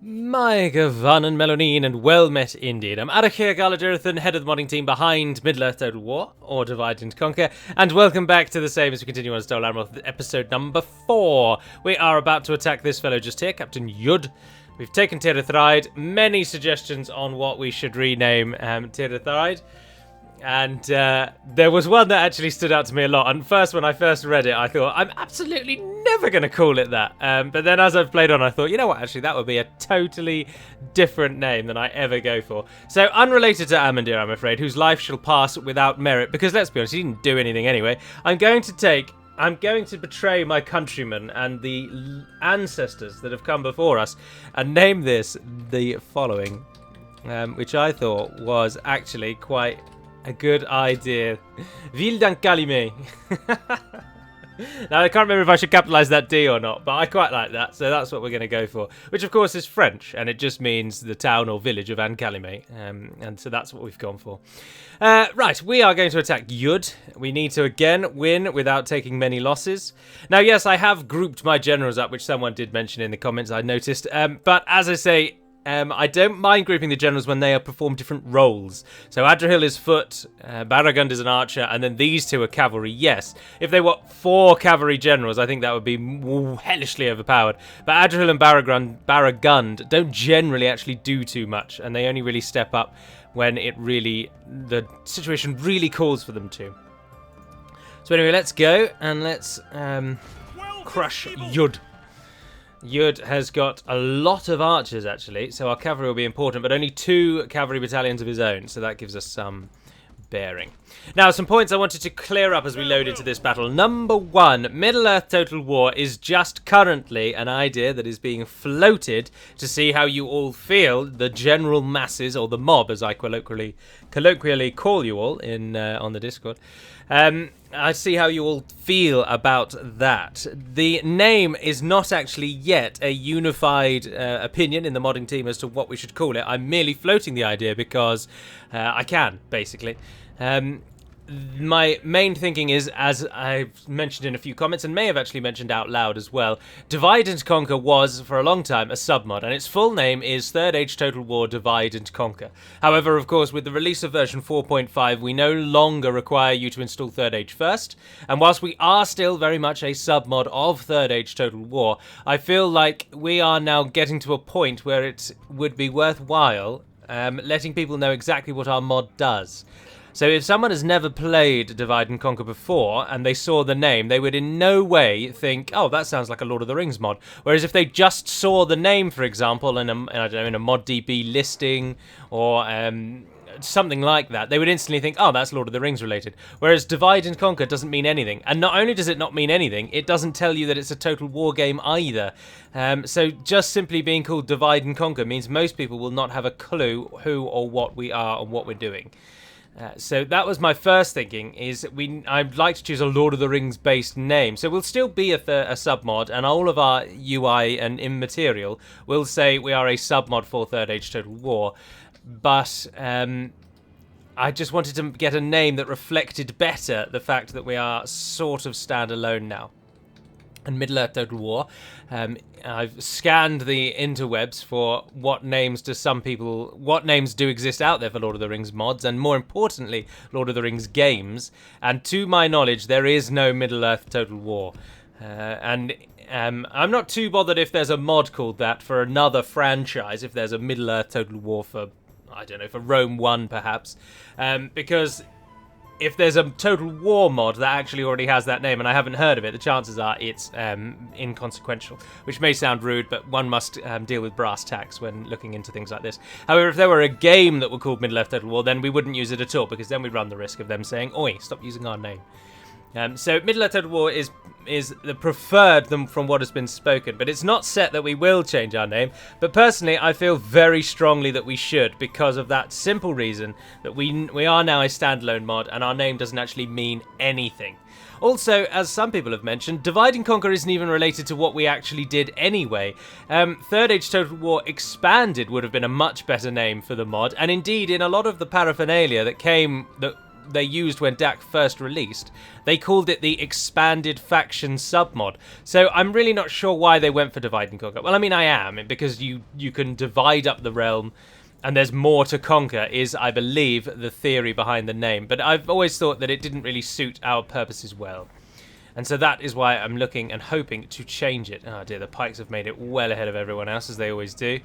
My Gavan and Melonine, and well met indeed. I'm Adrian Galajerthan, head of the modding team behind Middle-earth Total War, or Divide and Conquer, and welcome back to the same as we continue on Dol Amroth, episode number 4. We are about to attack this fellow just here, Captain Yud. We've taken Tirithraid, many suggestions on what we should rename Tirithraid. And there was one that actually stood out to me a lot. And first, when I first read it, I thought, I'm absolutely never going to call it that. But then as I've played on, I thought, you know what, actually, that would be a totally different name than I ever go for. So, unrelated to Amandir, I'm afraid, whose life shall pass without merit, because let's be honest, he didn't do anything anyway. I'm going to betray my countrymen and the ancestors that have come before us and name this the following, which I thought was actually quite a good idea. Ville d'Ancalimé. Now, I can't remember if I should capitalise that D or not, but I quite like that, so that's what we're going to go for. Which, of course, is French, and it just means the town or village of Ancalimé. And so that's what we've gone for. Right, we are going to attack Yud. We need to, again, win without taking many losses. Now, yes, I have grouped my generals up, which someone did mention in the comments, I noticed. But as I say, I don't mind grouping the generals when they perform different roles. So Adrian is foot, Baragund is an archer, and then these two are cavalry, yes. If they were 4 cavalry generals, I think that would be hellishly overpowered. But Adrian and Baragund don't generally actually do too much, and they only really step up when the situation really calls for them to. So anyway, let's go, and let's crush Yud. Yud has got a lot of archers, actually, so our cavalry will be important, but only 2 cavalry battalions of his own, so that gives us some bearing. Now, some points I wanted to clear up as we load into this battle. Number 1, Middle-earth Total War is just currently an idea that is being floated to see how you all feel, the general masses, or the mob, as I colloquially call you all on the Discord. I see how you all feel about that. The name is not actually yet a unified opinion in the modding team as to what we should call it. I'm merely floating the idea because I can, basically. My main thinking is, as I've mentioned in a few comments and may have actually mentioned out loud as well, Divide and Conquer was, for a long time, a submod, and its full name is Third Age Total War Divide and Conquer. However, of course, with the release of version 4.5, we no longer require you to install Third Age first, and whilst we are still very much a submod of Third Age Total War, I feel like we are now getting to a point where it would be worthwhile letting people know exactly what our mod does. So if someone has never played Divide and Conquer before and they saw the name, they would in no way think, oh, that sounds like a Lord of the Rings mod. Whereas if they just saw the name, for example, in a ModDB listing or something like that, they would instantly think, oh, that's Lord of the Rings related. Whereas Divide and Conquer doesn't mean anything. And not only does it not mean anything, it doesn't tell you that it's a total war game either. So just simply being called Divide and Conquer means most people will not have a clue who or what we are and what we're doing. So that was my first thinking, I'd like to choose a Lord of the Rings based name. So we'll still be a submod, and all of our UI and immaterial will say we are a submod for Third Age Total War. But I just wanted to get a name that reflected better the fact that we are sort of standalone now. And Middle-earth Total War, I've scanned the interwebs for what names do exist out there for Lord of the Rings mods, and more importantly, Lord of the Rings games. And to my knowledge, there is no Middle-earth Total War. I'm not too bothered if there's a mod called that for another franchise, if there's a Middle-earth Total War for, I don't know, for Rome 1 perhaps, because if there's a Total War mod that actually already has that name and I haven't heard of it, the chances are it's inconsequential, which may sound rude, but one must deal with brass tacks when looking into things like this. However, if there were a game that were called Middle-earth Total War, then we wouldn't use it at all, because then we'd run the risk of them saying, oi, stop using our name. So Middle-earth Total War is the preferred from what has been spoken, but it's not set that we will change our name. But personally, I feel very strongly that we should, because of that simple reason that we are now a standalone mod and our name doesn't actually mean anything. Also, as some people have mentioned, Divide and Conquer isn't even related to what we actually did anyway. Third Age Total War Expanded would have been a much better name for the mod, and indeed in a lot of the paraphernalia that they used when DaC first released. They called it the Expanded Faction Submod. So I'm really not sure why they went for Divide and Conquer. Well, I mean, I am, because you can divide up the realm and there's more to conquer is, I believe, the theory behind the name. But I've always thought that it didn't really suit our purposes well. And so that is why I'm looking and hoping to change it. Oh dear, the Pikes have made it well ahead of everyone else, as they always do.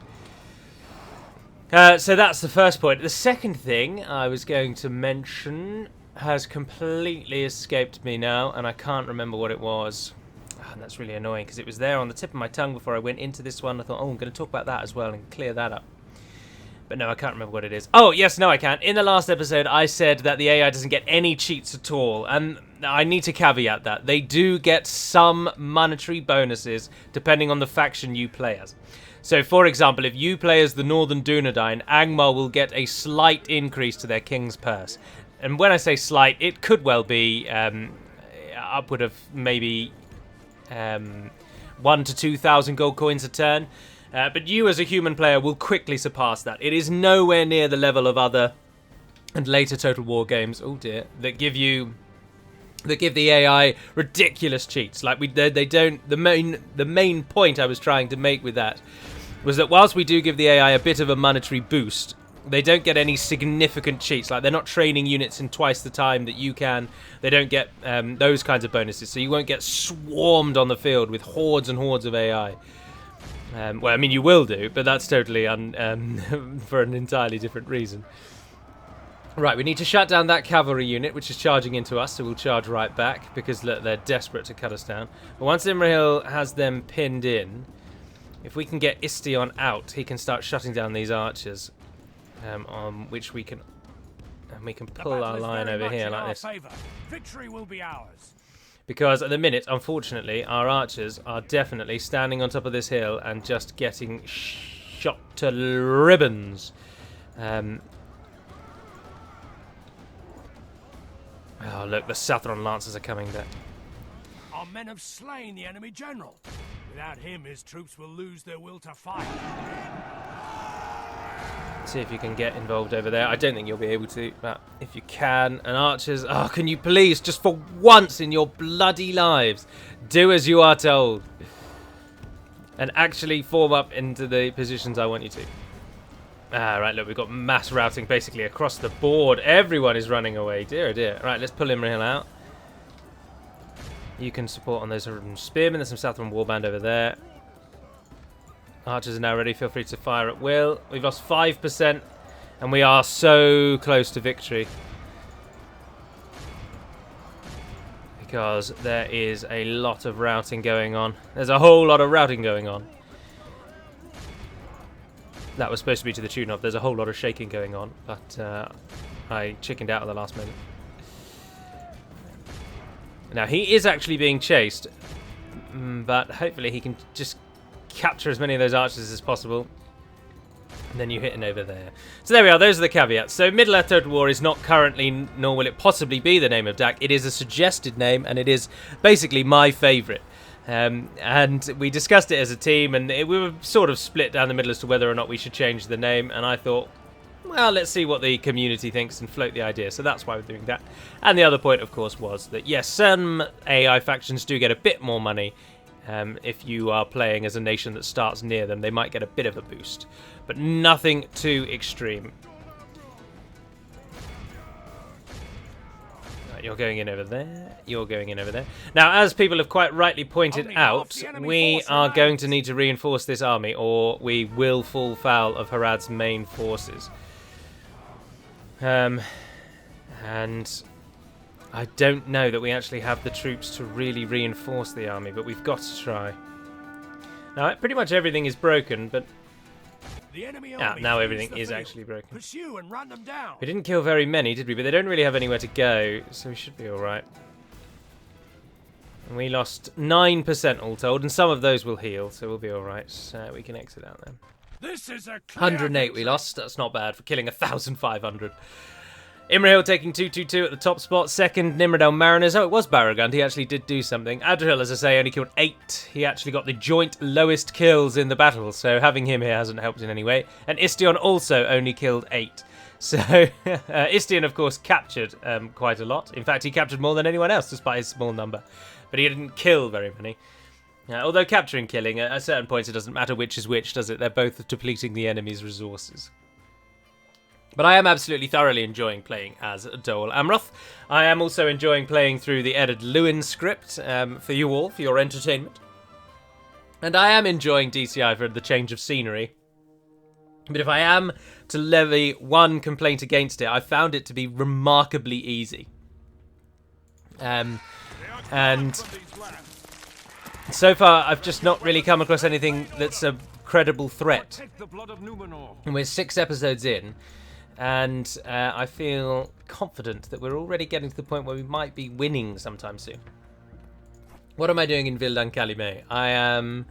So that's the first point. The second thing I was going to mention has completely escaped me now, and I can't remember what it was. Oh, and that's really annoying, because it was there on the tip of my tongue before I went into this one. I thought, oh, I'm going to talk about that as well and clear that up. But no, I can't remember what it is. Oh, yes, no, I can. In the last episode, I said that the AI doesn't get any cheats at all. And I need to caveat that. They do get some monetary bonuses, depending on the faction you play as. So, for example, if you play as the Northern Dunedain, Angmar will get a slight increase to their King's Purse. And when I say slight, it could well be upward of maybe 1,000 to 2,000 gold coins a turn. But you as a human player will quickly surpass that. It is nowhere near the level of other and later Total War games, oh dear, that give the AI ridiculous cheats. Like they don't. The main point I was trying to make with that was that whilst we do give the AI a bit of a monetary boost, they don't get any significant cheats. Like, they're not training units in twice the time that you can. They don't get those kinds of bonuses. So you won't get swarmed on the field with hordes and hordes of AI. Well, I mean, you will do, but that's totally for an entirely different reason. Right, we need to shut down that cavalry unit, which is charging into us, so we'll charge right back, because look, they're desperate to cut us down. But once Imrahil has them pinned in, if we can get Istion out, he can start shutting down these archers, on which we can pull our line over here like this. Victory will be ours. Because at the minute, unfortunately, our archers are definitely standing on top of this hill and just getting shot to ribbons. Oh, look, the Southron Lancers are coming there. Our men have slain the enemy general. Without him, his troops will lose their will to fight. See if you can get involved over there. I don't think you'll be able to, but if you can. And archers, oh, can you please, just for once in your bloody lives, do as you are told. And actually form up into the positions I want you to. Ah, right, look, we've got mass routing basically across the board. Everyone is running away. Dear, oh dear. Right, let's pull Imrahil out. You can support on those spearmen. There's some Southron warband over there. Archers are now ready. Feel free to fire at will. We've lost 5%, and we are so close to victory. Because there is a lot of routing going on. There's a whole lot of routing going on. That was supposed to be to the tune of there's a whole lot of shaking going on, but I chickened out at the last minute. Now, he is actually being chased, but hopefully he can just capture as many of those archers as possible. And then you hit in over there. So there we are, those are the caveats. So Middle-earth Total War is not currently, nor will it possibly be, the name of DaC. It is a suggested name, and it is basically my favourite. And we discussed it as a team, and we were sort of split down the middle as to whether or not we should change the name. And I thought, well, let's see what the community thinks and float the idea. So that's why we're doing that. And the other point, of course, was that, yes, some AI factions do get a bit more money. If you are playing as a nation that starts near them, they might get a bit of a boost. But nothing too extreme. Right, you're going in over there. You're going in over there. Now, as people have quite rightly pointed out, we are going to need to reinforce this army, or we will fall foul of Harad's main forces. And I don't know that we actually have the troops to really reinforce the army, but we've got to try. Now, pretty much everything is broken, but now everything is actually broken. Pursue and run them down. We didn't kill very many, did we? But they don't really have anywhere to go, so we should be all right. And we lost 9% all told, and some of those will heal, so we'll be all right. So we can exit out then. This is a 108 we lost. That's not bad for killing 1,500. Imrahil taking 2-2-2 at the top spot. Second, Nimrodel Mariners. Oh, it was Barragund. He actually did do something. Adrian, as I say, only killed 8. He actually got the joint lowest kills in the battle, so having him here hasn't helped in any way. And Istion also only killed 8. So, Istion, of course, captured quite a lot. In fact, he captured more than anyone else, despite his small number. But he didn't kill very many. Although capturing killing, at certain points it doesn't matter which is which, does it? They're both depleting the enemy's resources. But I am absolutely thoroughly enjoying playing as Dol Amroth. I am also enjoying playing through the Edit Lewin script for you all, for your entertainment. And I am enjoying DCI for the change of scenery. But if I am to levy one complaint against it, I found it to be remarkably easy. And so far, I've just not really come across anything that's a credible threat. And we're 6 episodes in. And I feel confident that we're already getting to the point where we might be winning sometime soon. What am I doing in Vildan Calimé? I am...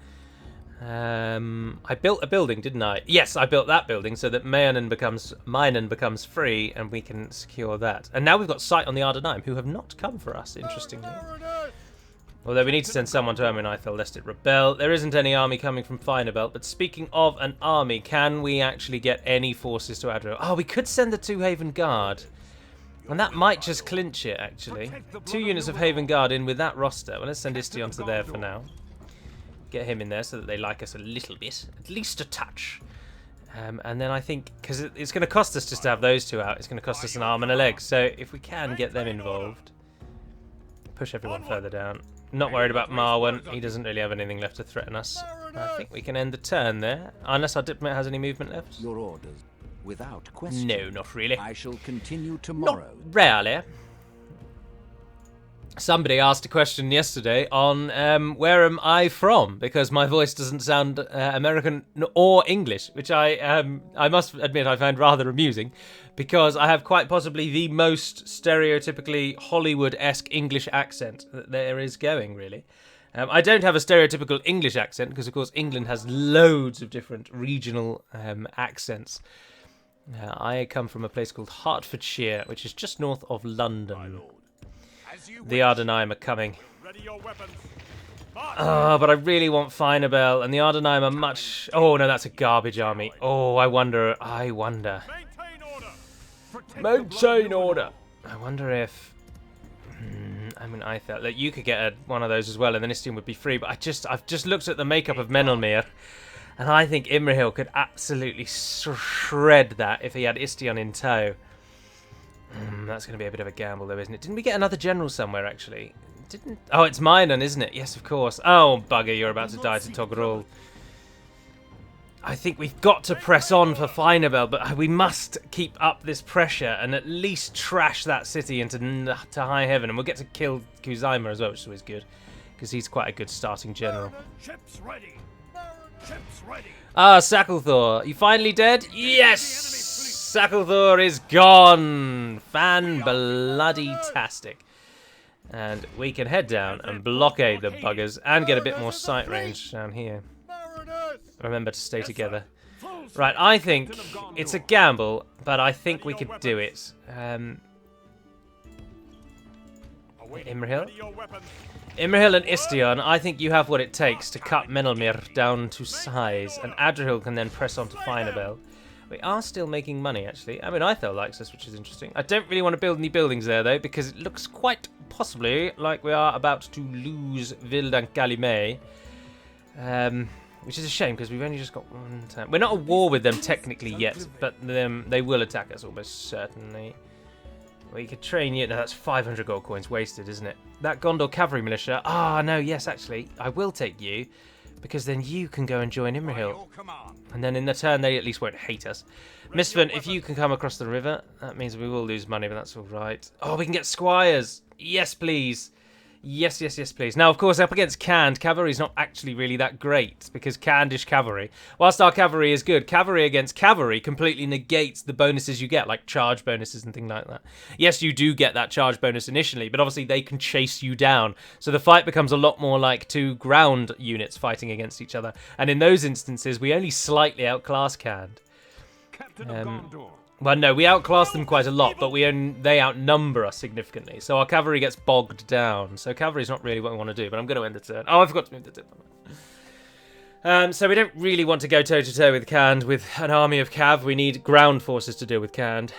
I built a building, didn't I? Yes, I built that building so that Minen becomes free and we can secure that. And now we've got sight on the Ardenaim, who have not come for us, interestingly. Although we need to send someone to Imrahil lest it rebel. There isn't any army coming from Finabelt. But speaking of an army, can we actually get any forces to Adrian? Oh, we could send the 2 Haven Guard. And that might just clinch it, actually. 2 units of Haven Guard in with that roster. Well, let's send Istion to there for now. Get him in there so that they like us a little bit. At least a touch. And then I think, because it's going to cost us just to have those 2 out. It's going to cost us an arm and a leg. So if we can get them involved. Push everyone further down. Not worried about Marwan. He doesn't really have anything left to threaten us. I think we can end the turn there. Unless our diplomat has any movement left. Your orders, without question. No, not really. I shall continue tomorrow. Not really. Somebody asked a question yesterday on where am I from, because my voice doesn't sound American or English, which I must admit I found rather amusing, because I have quite possibly the most stereotypically Hollywood-esque English accent that there is going, really. I don't have a stereotypical English accent, because of course England has loads of different regional accents. I come from a place called Hertfordshire, which is just north of London. The Ardenaim are coming. Oh, but I really want Finabel, and the Ardenaim are much... Oh, no, that's a garbage army. Oh, I wonder. Maintain order. I wonder if... I mean, I thought that you could get one of those as well, and then Istion would be free, but I've just looked at the makeup of Menelmere, and I think Imrahil could absolutely shred that if he had Istion in tow. That's going to be a bit of a gamble, though, isn't it? Didn't we get another general somewhere, actually? Oh, it's Minen, isn't it? Yes, of course. Oh, bugger, you're about to die to Togrul. I think we've got to press on for Finabel, but we must keep up this pressure and at least trash that city into high heaven. And we'll get to kill Kuzaima as well, which is always good, because he's quite a good starting general. Ships ready. Ships ready. Ah, Sacklethor, you finally dead? Yes! Sacklethor is gone! Fan-bloody-tastic. And we can head down and blockade the buggers and get a bit more sight range down here. Remember to stay together. Right, I think it's a gamble, but I think we could do it. Imrahil? Imrahil and Istion, I think you have what it takes to cut Menelmere down to size, and Adrian can then press on to Finabel. We are still making money, actually. I mean, Ithel likes us, which is interesting. I don't really want to build any buildings there, though, because it looks quite possibly like we are about to lose Vildan Calimé. Which is a shame, because we've only just got one time. We're not at war with them technically yet, but they will attack us almost certainly. We could train you. No, that's 500 gold coins wasted, isn't it? That Gondor cavalry militia. Ah, no, yes, actually. I will take you, because then you can go and join Imrahil. And then in the turn, they at least won't hate us. Misfin, if you can come across the river, that means we will lose money, but that's all right. Oh, we can get squires. Yes, please. Yes, yes, yes, please. Now, of course, up against canned, cavalry is not actually really that great, because candish cavalry, whilst our cavalry is good, cavalry against cavalry completely negates the bonuses you get, like charge bonuses and things like that. Yes, you do get that charge bonus initially, but obviously they can chase you down, so the fight becomes a lot more like 2 ground units fighting against each other, and in those instances, we only slightly outclass canned. Well, no, we outclass them quite a lot, but they outnumber us significantly. So our cavalry gets bogged down. So cavalry's not really what we want to do, but I'm going to end the turn. Oh, I forgot to move the tip. So we don't really want to go toe-to-toe with Khand with an army of cav. We need ground forces to deal with Khand.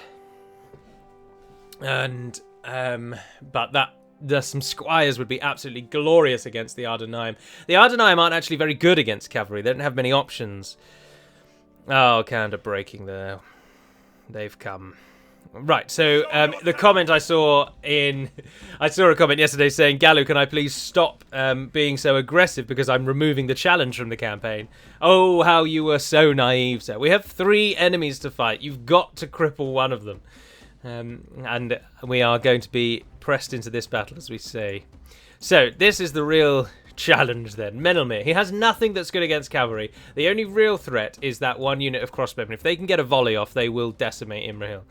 And, but some squires would be absolutely glorious against the Ardenaim. The Ardenaim aren't actually very good against cavalry. They don't have many options. Oh, Khand are breaking there. They've come. Right, so the comment I saw a comment yesterday saying, Galu, can I please stop being so aggressive because I'm removing the challenge from the campaign? Oh, how you were so naive, sir. We have 3 enemies to fight. You've got to cripple one of them. And we are going to be pressed into this battle, as we say. So, this is the real challenge then. Menelmir, he has nothing that's good against cavalry. The only real threat is that one unit of crossbowmen. If they can get a volley off, they will decimate Imrahil.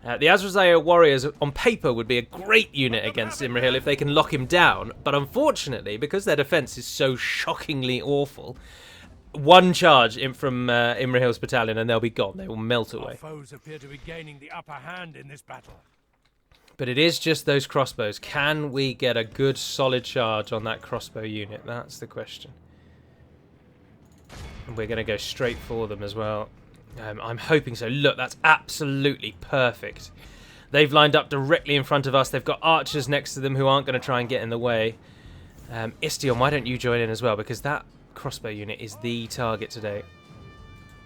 The Azrazair warriors on paper would be a great unit against Imrahil if they can lock him down, but unfortunately, because their defense is so shockingly awful, one charge from Imrahil's battalion and they'll be gone. They will melt away. Our foes appear to be gaining the upper hand in this battle. But it is just those crossbows. Can we get a good solid charge on that crossbow unit? That's the question. And we're going to go straight for them as well. I'm hoping so. Look, that's absolutely perfect. They've lined up directly in front of us. They've got archers next to them who aren't going to try and get in the way. Istion, why don't you join in as well? Because that crossbow unit is the target today.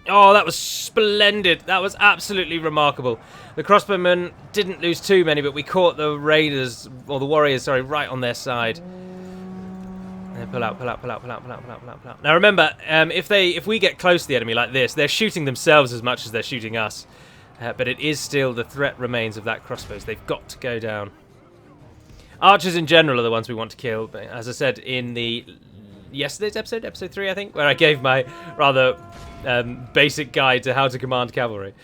Oh, that was splendid. That was absolutely remarkable. The crossbowmen didn't lose too many, but we caught the raiders, or the warriors, sorry, right on their side. Pull out. Now remember, if we get close to the enemy like this, they're shooting themselves as much as they're shooting us. But it is still the threat remains of that crossbows. They've got to go down. Archers in general are the ones we want to kill. But as I said in the yesterday's episode 3, I think, where I gave my rather basic guide to how to command cavalry.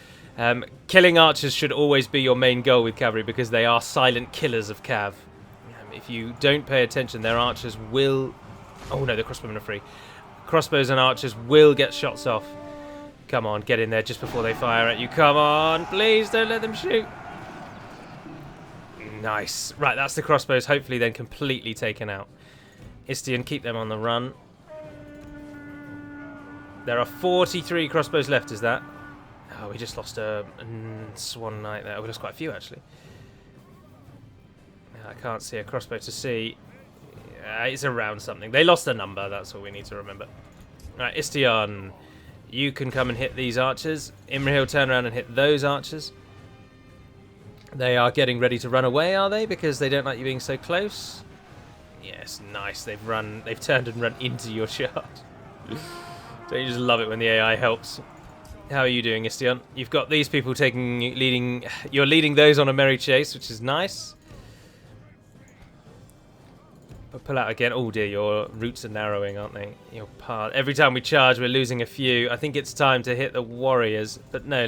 Killing archers should always be your main goal with cavalry because they are silent killers of cav. If you don't pay attention, their archers will... Oh no, the crossbowmen are free. Crossbows and archers will get shots off. Come on, get in there just before they fire at you. Come on, please don't let them shoot. Nice. Right, that's the crossbows, hopefully then completely taken out. Istion, keep them on the run. There are 43 crossbows left, is that? Oh, we just lost a Swan Knight there. We lost quite a few, actually. I can't see a crossbow to see. It's around something. They lost a number, that's all we need to remember. Right, Istion, you can come and hit these archers. Imrahil, turn around and hit those archers. They are getting ready to run away, are they? Because they don't like you being so close? Yes, nice. They've turned and run into your shard. Don't you just love it when the AI helps? How are you doing, Istion? You've got these people you're leading those on a merry chase, which is nice. But pull out again. Oh dear, your routes are narrowing, aren't they? Your path. Every time we charge, we're losing a few. I think it's time to hit the warriors. But no,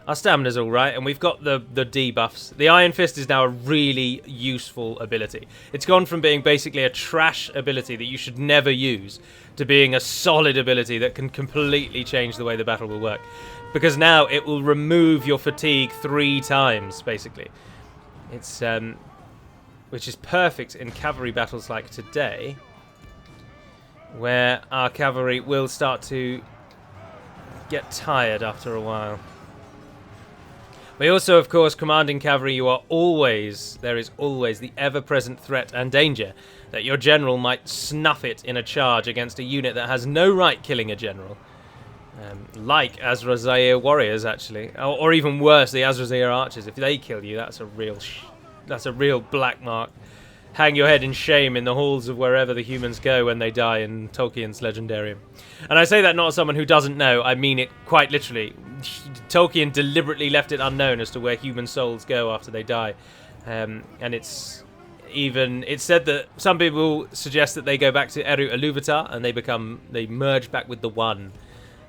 our stamina's all right, and we've got the debuffs. The Iron Fist is now a really useful ability. It's gone from being basically a trash ability that you should never use to being a solid ability that can completely change the way the battle will work. Because now it will remove your fatigue 3 times, basically. It's which is perfect in cavalry battles like today, where our cavalry will start to get tired after a while. We also, of course, commanding cavalry, there is always the ever-present threat and danger that your general might snuff it in a charge against a unit that has no right killing a general. Like Azrazair warriors, actually. Or even worse, the Azrazair archers. If they kill you, that's a real black mark. Hang your head in shame in the halls of wherever the humans go when they die in Tolkien's Legendarium. And I say that not as someone who doesn't know, I mean it quite literally. Tolkien deliberately left it unknown as to where human souls go after they die. And it's said that some people suggest that they go back to Eru Iluvatar and they merge back with the One.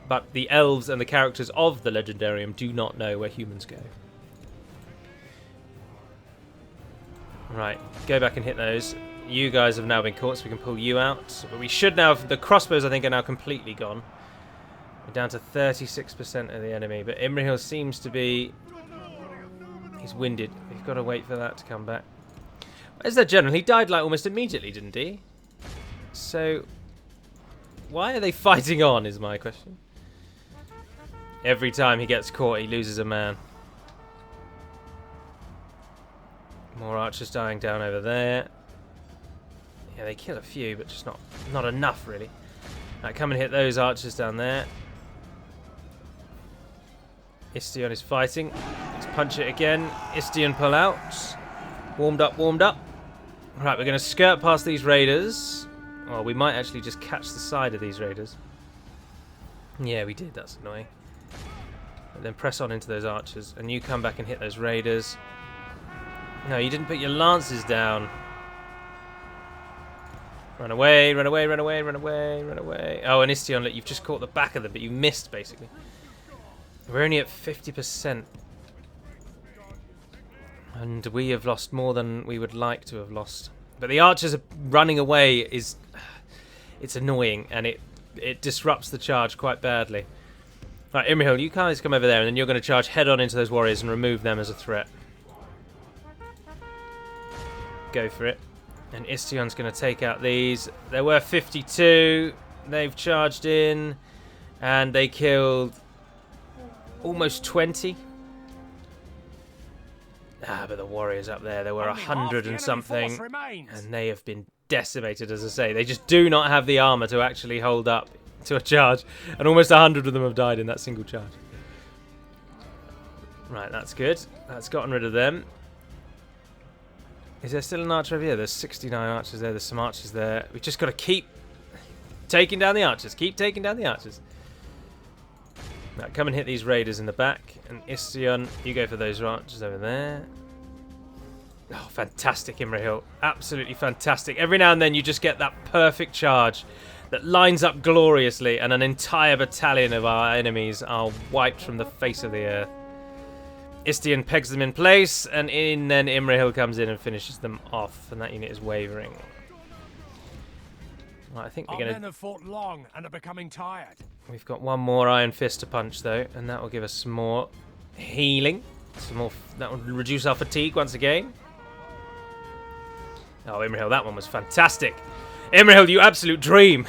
But the elves and the characters of the Legendarium do not know where humans go. Right, go back and hit those. You guys have now been caught, so we can pull you out. But we should now... The crossbows, I think, are now completely gone. We're down to 36% of the enemy, but Imrahil seems to be... He's winded. We've got to wait for that to come back. Where's their general? He died like almost immediately, didn't he? So, why are they fighting on, is my question. Every time he gets caught, he loses a man. More archers dying down over there. Yeah, they kill a few, but just not enough, really. Right, come and hit those archers down there. Istion is fighting. Let's punch it again. Istion pull out. Warmed up, warmed up. Right, we're going to skirt past these raiders. Well, we might actually just catch the side of these raiders. Yeah, we did. That's annoying. But then press on into those archers. And you come back and hit those raiders. No, you didn't put your lances down. Run away, run away, run away, run away, run away. Oh, and Istion, look, you've just caught the back of them, but you missed, basically. We're only at 50%. And we have lost more than we would like to have lost. But the archers are running away is... It's annoying, and it disrupts the charge quite badly. Right, Imrahil, you guys come over there, and then you're going to charge head-on into those warriors and remove them as a threat. Go for it. And Istion's going to take out these. There were 52. They've charged in. And they killed almost 20. Ah, but the warriors up there were 100 and something. And they have been decimated, as I say. They just do not have the armor to actually hold up to a charge. And almost 100 of them have died in that single charge. Right, that's good. That's gotten rid of them. Is there still an archer over here? There's 69 archers there. There's some archers there. We've just got to keep taking down the archers. Keep taking down the archers. Now, come and hit these raiders in the back. And Istion, you go for those archers over there. Oh, fantastic, Imrahil. Absolutely fantastic. Every now and then you just get that perfect charge that lines up gloriously, and an entire battalion of our enemies are wiped from the face of the earth. Istion pegs them in place, and then Imrahil comes in and finishes them off, and that unit is wavering. Right, I think we're going to... men have fought long and are becoming tired. We've got one more Iron Fist to punch, though, and that will give us some more healing. Some more... That will reduce our fatigue once again. Oh, Imrahil, that one was fantastic. Imrahil, you absolute dream.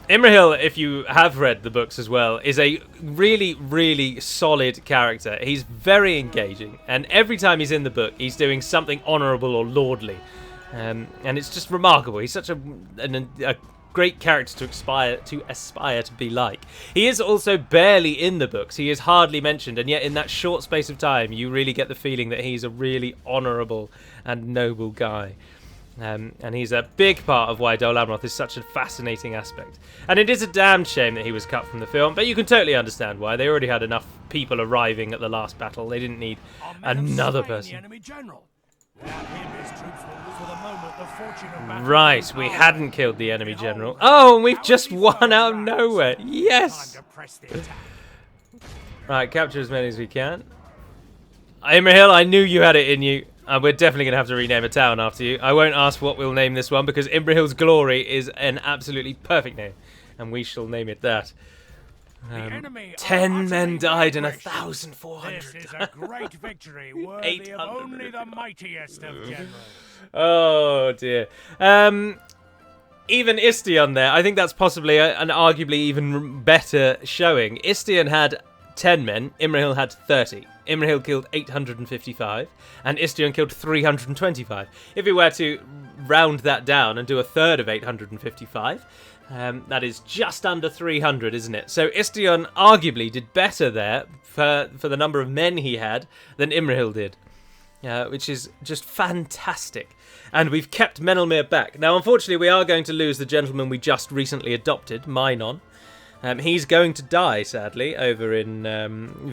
Imrahil, if you have read the books as well, is a really, really solid character. He's very engaging, and every time he's in the book, he's doing something honourable or lordly. And it's just remarkable. He's such a great character to aspire to be like. He is also barely in the books. He is hardly mentioned, and yet in that short space of time, you really get the feeling that he's a really honourable and noble guy. And he's a big part of why Dol Amroth is such a fascinating aspect. And it is a damned shame that he was cut from the film, but you can totally understand why. They already had enough people arriving at the last battle. They didn't need another person. Right, we hadn't killed the enemy general. Oh, and we've just won out of nowhere. Yes! Right, capture as many as we can. Imrahil, I knew you had it in you. We're definitely going to have to rename a town after you. I won't ask what we'll name this one, because Imrahil's Glory is an absolutely perfect name. And we shall name it that. 10 men died and 1,400. This is a great victory, worthy of only the mightiest of generals. Oh dear. Even Istion there, I think that's possibly an arguably even better showing. Istion had 10 men, Imrahil had 30. Imrahil killed 855, and Istion killed 325. If we were to round that down and do a third of 855, that is just under 300, isn't it? So Istion arguably did better there for the number of men he had than Imrahil did, which is just fantastic. And we've kept Menelmir back. Now, unfortunately, we are going to lose the gentleman we just recently adopted, Minon. He's going to die, sadly, over in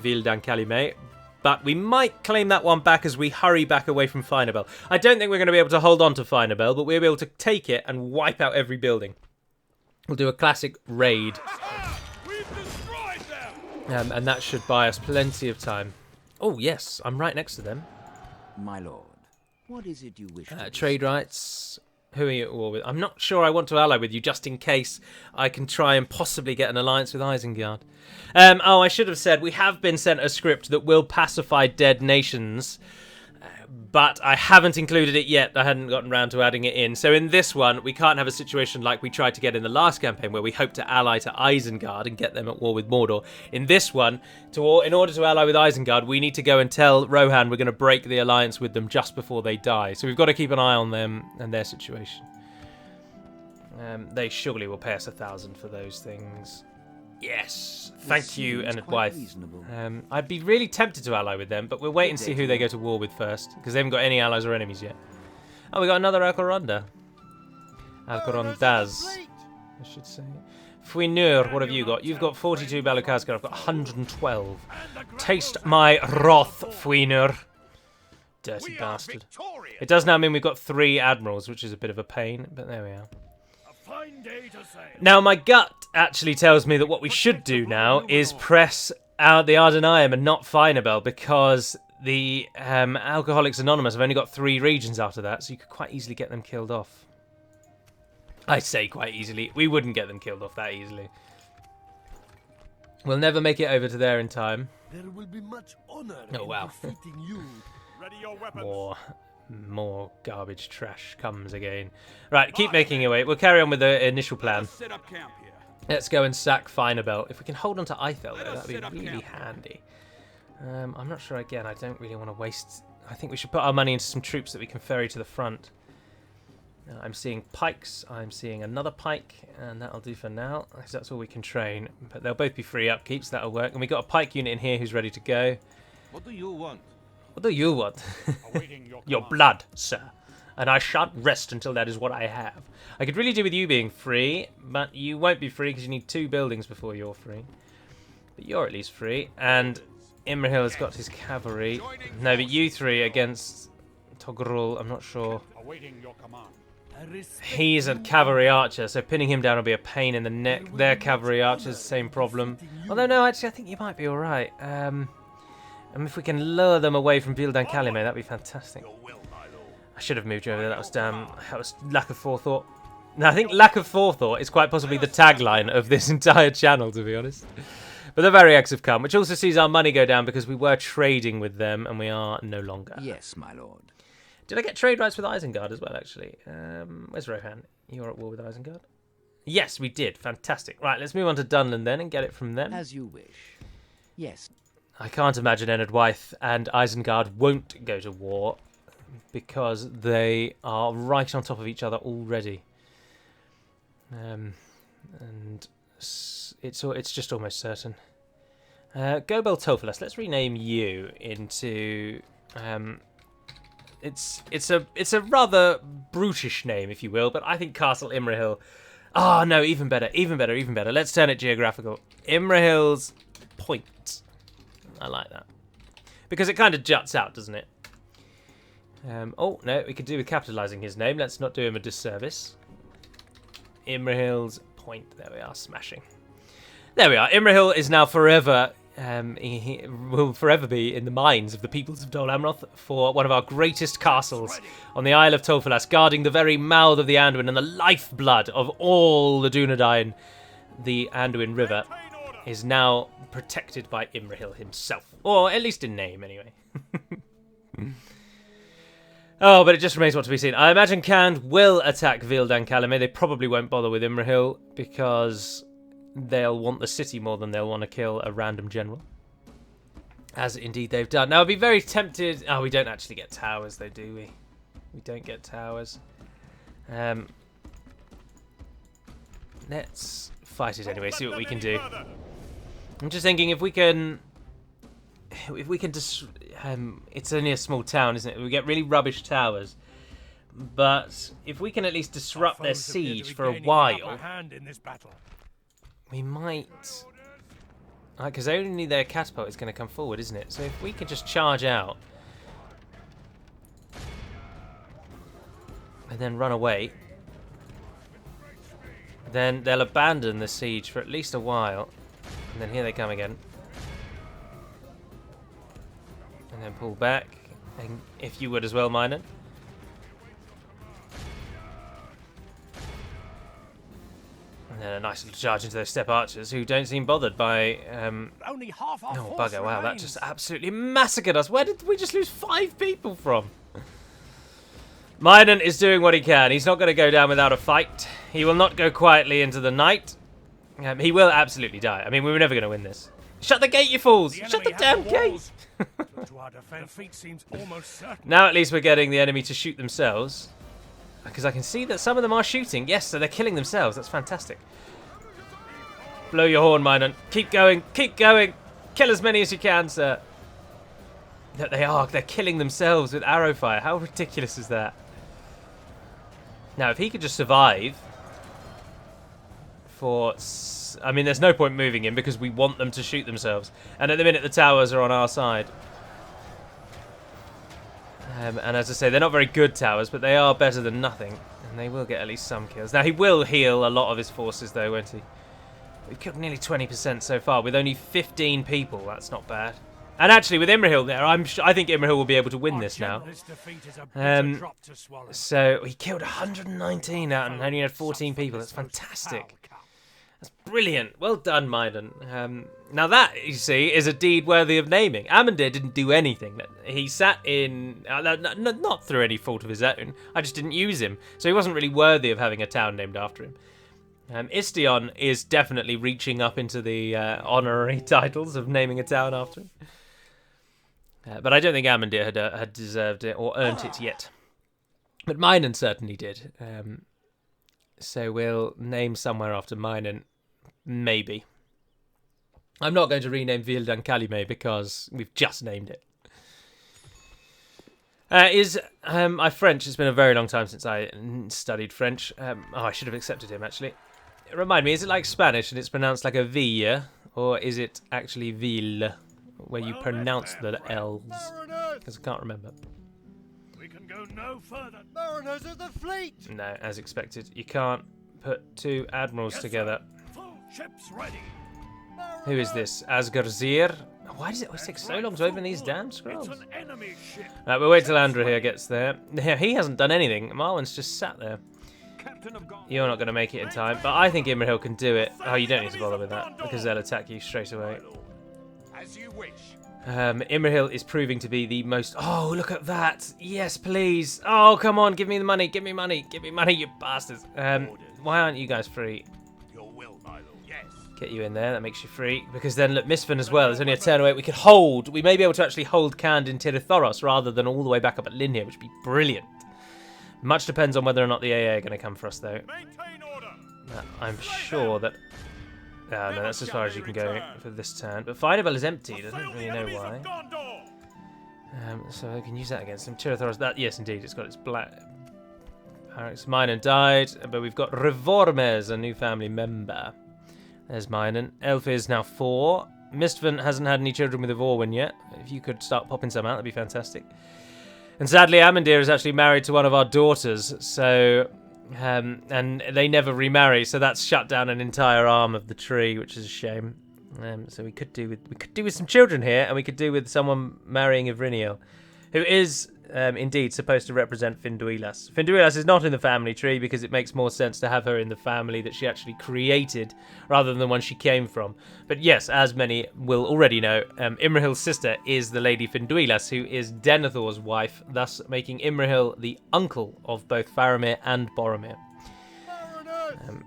Ville d'Ancalime. But we might claim that one back as we hurry back away from Finabel. I don't think we're going to be able to hold on to Finabel, but we'll be able to take it and wipe out every building. We'll do a classic raid. And that should buy us plenty of time. Oh, yes, I'm right next to them. My lord, what is it you wish to Trade rights. Who are you at war with? I'm not sure I want to ally with you, just in case I can try and possibly get an alliance with Isengard. Oh, I should have said, we have been sent a script that will pacify dead nations, but I haven't included it yet. I hadn't gotten around to adding it in. So in this one, we can't have a situation like we tried to get in the last campaign, where we hope to ally to Isengard and get them at war with Mordor. In this one, in order to ally with Isengard, we need to go and tell Rohan we're going to break the alliance with them just before they die. So we've got to keep an eye on them and their situation. They surely will pay us 1,000 for those things. Yes, thank you, Enid Wythe. I'd be really tempted to ally with them, but we'll wait and see who they go to war with first, because they haven't got any allies or enemies yet. Oh, we got another Alcoronda. Alcorondaz, I should say. Fuinur, what have you got? You've got 42 Balukazgar, I've got 112. Taste my wrath, Fuinur. Dirty bastard. It does now mean we've got 3 admirals, which is a bit of a pain, but there we are. Now, my gut actually tells me that what we should do now is press out the Ardenaeum and not Finabel, because the Alcoholics Anonymous have only got 3 regions after that, so you could quite easily get them killed off. I say quite easily. We wouldn't get them killed off that easily. We'll never make it over to there in time. There will be much honor Oh, wow. in defeating you. Ready your weapons. More garbage trash comes again. Right, keep making your way. We'll carry on with the initial plan. Set up camp here. Let's go and sack Finabel. If we can hold on to Ithel, though, that'd be really handy. I'm not sure, again, I don't really want to waste... I think we should put our money into some troops that we can ferry to the front. I'm seeing pikes, I'm seeing another pike, and that'll do for now, because that's all we can train. But they'll both be free upkeeps, that'll work. And we've got a pike unit in here who's ready to go. What do you want? What do you want? Awaiting Your blood, sir. And I shan't rest until that is what I have. I could really do with you being free, but you won't be free because you need 2 buildings before you're free. But you're at least free. And Imrahil has got his cavalry. No, but you 3 against Togrul, I'm not sure. Awaiting your command. He's a cavalry archer, so pinning him down will be a pain in the neck. Their cavalry archers, same problem. Although, no, actually, I think you might be alright. And if we can lure them away from Vildan Kalime, that'd be fantastic. I should have moved you over there. That was lack of forethought. No, I think lack of forethought is quite possibly the tagline of this entire channel, to be honest. But the Variags have come, which also sees our money go down because we were trading with them and we are no longer. Yes, my lord. Did I get trade rights with Isengard as well, actually? Where's Rohan? You're at war with Isengard? Yes, we did. Fantastic. Right, let's move on to Dunland then and get it from them. As you wish. Yes. I can't imagine Enid Wythe and Isengard won't go to war because they are right on top of each other already. And it's just almost certain. Gobel Tofelas, let's rename you into... It's a rather brutish name, if you will, but I think Castle Imrahil... Oh, no, even better. Let's turn it geographical. Imrahil's Point. I like that. Because it kind of juts out, doesn't it? Oh, no, we could do with capitalising his name. Let's not do him a disservice. Imrahil's Point. There we are, smashing. There we are. Imrahil is now forever... he will forever be in the minds of the peoples of Dol Amroth for one of our greatest castles on the Isle of Tofelas, guarding the very mouth of the Anduin and the lifeblood of all the Dunedain. The Anduin River is now protected by Imrahil himself, or at least in name, anyway. Oh, but it just remains what to be seen. I imagine Khand will attack Vildan Kalime. They probably won't bother with Imrahil because they'll want the city more than they'll want to kill a random general. As indeed they've done. Now, I'd be very tempted... Oh, we don't actually get towers, though, do we? We don't get towers. Let's fight it anyway, see what we can do. I'm just thinking if we can... it's only a small town, isn't it? We get really rubbish towers. But if we can at least disrupt their siege for a while... We might... Because only their catapult is going to come forward, isn't it? So if we can just charge out... and then run away... then they'll abandon the siege for at least a while. And then here they come again. And then pull back. And if you would as well, Minor. And then a nice little charge into those step archers who don't seem bothered by... Only half our Oh, force bugger, wow, that remains. just absolutely massacred us. Where did we just lose 5 people from? Minant is doing what he can. He's not going to go down without a fight. He will not go quietly into the night. He will absolutely die. I mean, we were never going to win this. Shut the gate, you fools! The Shut the enemy damn have the gate! walls. To our defense, defeat seems almost certain. Now at least we're getting the enemy to shoot themselves. Because I can see that some of them are shooting. Yes, so they're killing themselves. That's fantastic. Blow your horn, Minant. Keep going. Keep going. Kill as many as you can, sir. That they are. They're killing themselves with arrow fire. How ridiculous is that? Now, if he could just survive for... I mean, there's no point moving him because we want them to shoot themselves. And at the minute, the towers are on our side. And as I say, they're not very good towers, but they are better than nothing. And they will get at least some kills. Now, he will heal a lot of his forces, though, won't he? We've killed nearly 20% so far with only 15 people. That's not bad. And actually, with Imrahil there, I think Imrahil will be able to win this now. This defeat is a bitter drop to swallow. So he killed 119 out and only had 14 people. That's fantastic. That's brilliant. Well done, Maiden. Now that, you see, is a deed worthy of naming. Amandir didn't do anything. He sat in... not through any fault of his own. I just didn't use him. So he wasn't really worthy of having a town named after him. Istion is definitely reaching up into the honorary titles of naming a town after him. But I don't think Amandir had deserved it or earned it yet. But Minant certainly did. So we'll name somewhere after Minant, maybe. I'm not going to rename Vildan Kalime because we've just named it. My French? It's been a very long time since I studied French. I should have accepted him, actually. Remind me, is it like Spanish and it's pronounced like a V, or is it actually Ville, where you pronounce the L's? Because I can't remember. We can go no further. Mariners of the fleet! No, as expected. You can't put two admirals together. Full ships ready. Who is this? Asgarzir? Why does it always take so long to open these damn scrolls? It's an enemy ship. Right, we'll wait till Andrew here gets there. Yeah, he hasn't done anything. Marwan's just sat there. You're not going to make it in time, but I think Imrahil can do it. Oh, you don't need to bother with that, because they'll attack you straight away. As you wish. Imrahil is proving to be the most... Oh, look at that. Yes, please. Oh, come on. Give me the money. Give me money. Give me money, you bastards. Why aren't you guys free? Your will, my lord. Yes. Get you in there. That makes you free. Because then, look, Misfin as well. There's only a turn away. We could hold. We may be able to actually hold Cand in Tirithoros rather than all the way back up at Lynn here, which would be brilliant. Much depends on whether or not the AA are going to come for us, though. Maintain order. I'm sure that... Oh, no, that's as far as you can go for this turn. But Firebell is empty. I don't really know why. So I can use that against him. Tirithoros, that, yes, indeed. It's got its black... Barracks. Minant died, but we've got Revormes, a new family member. There's Minant. Elf is now 4. Mistvin hasn't had any children with Evorwin yet. If you could start popping some out, that'd be fantastic. And sadly, Amandir is actually married to one of our daughters, so... and they never remarry, so that's shut down an entire arm of the tree, which is a shame. So we could do with some children here, and we could do with someone marrying Ivrinil, who is indeed supposed to represent Finduilas. Finduilas is not in the family tree because it makes more sense to have her in the family that she actually created rather than the one she came from. But yes, as many will already know, Imrahil's sister is the Lady Finduilas, who is Denethor's wife, thus making Imrahil the uncle of both Faramir and Boromir.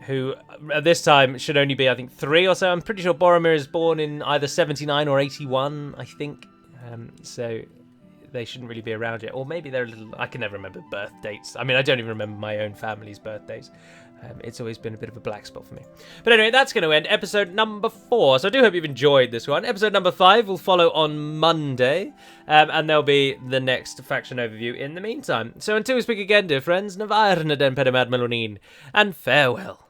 Who at this time should only be, I think, 3 or so. I'm pretty sure Boromir is born in either 79 or 81, I think. So they shouldn't really be around yet. Or maybe they're a little... I can never remember birth dates. I mean, I don't even remember my own family's birthdays. It's always been a bit of a black spot for me. But anyway, that's going to end episode number 4. So I do hope you've enjoyed this one. Episode number 5 will follow on Monday. And there'll be the next faction overview in the meantime. So until we speak again, dear friends, Navarre na den Pedamad Melonin, and farewell.